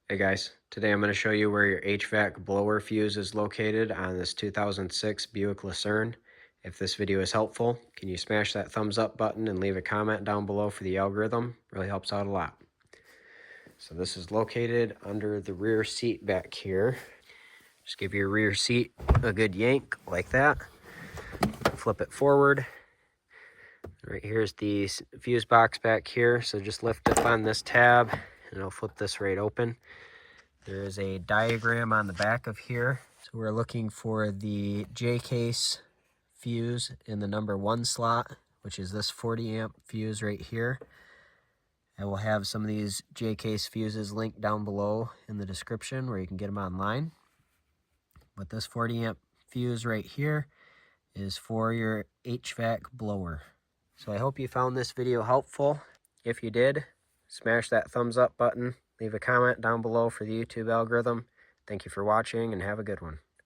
Hey guys, today I'm going to show you where your HVAC blower fuse is located on this 2006 Buick Lucerne. If this video is helpful, can you smash that thumbs up button and leave a comment down below for the algorithm? Really helps out a lot. So this is located under the rear seat back here. Just give your rear seat a good yank like that. Flip it forward. Right here's the fuse box back here, so just lift up on this tab and it'll flip this right open. There is a diagram on the back of here. So we're looking for the J-case fuse in the number 1 slot, which is this 40 amp fuse right here. I will have some of these J-case fuses linked down below in the description where you can get them online. But this 40 amp fuse right here is for your HVAC blower. So I hope you found this video helpful. If you did, smash that thumbs up button. Leave a comment down below for the YouTube algorithm. Thank you for watching and have a good one.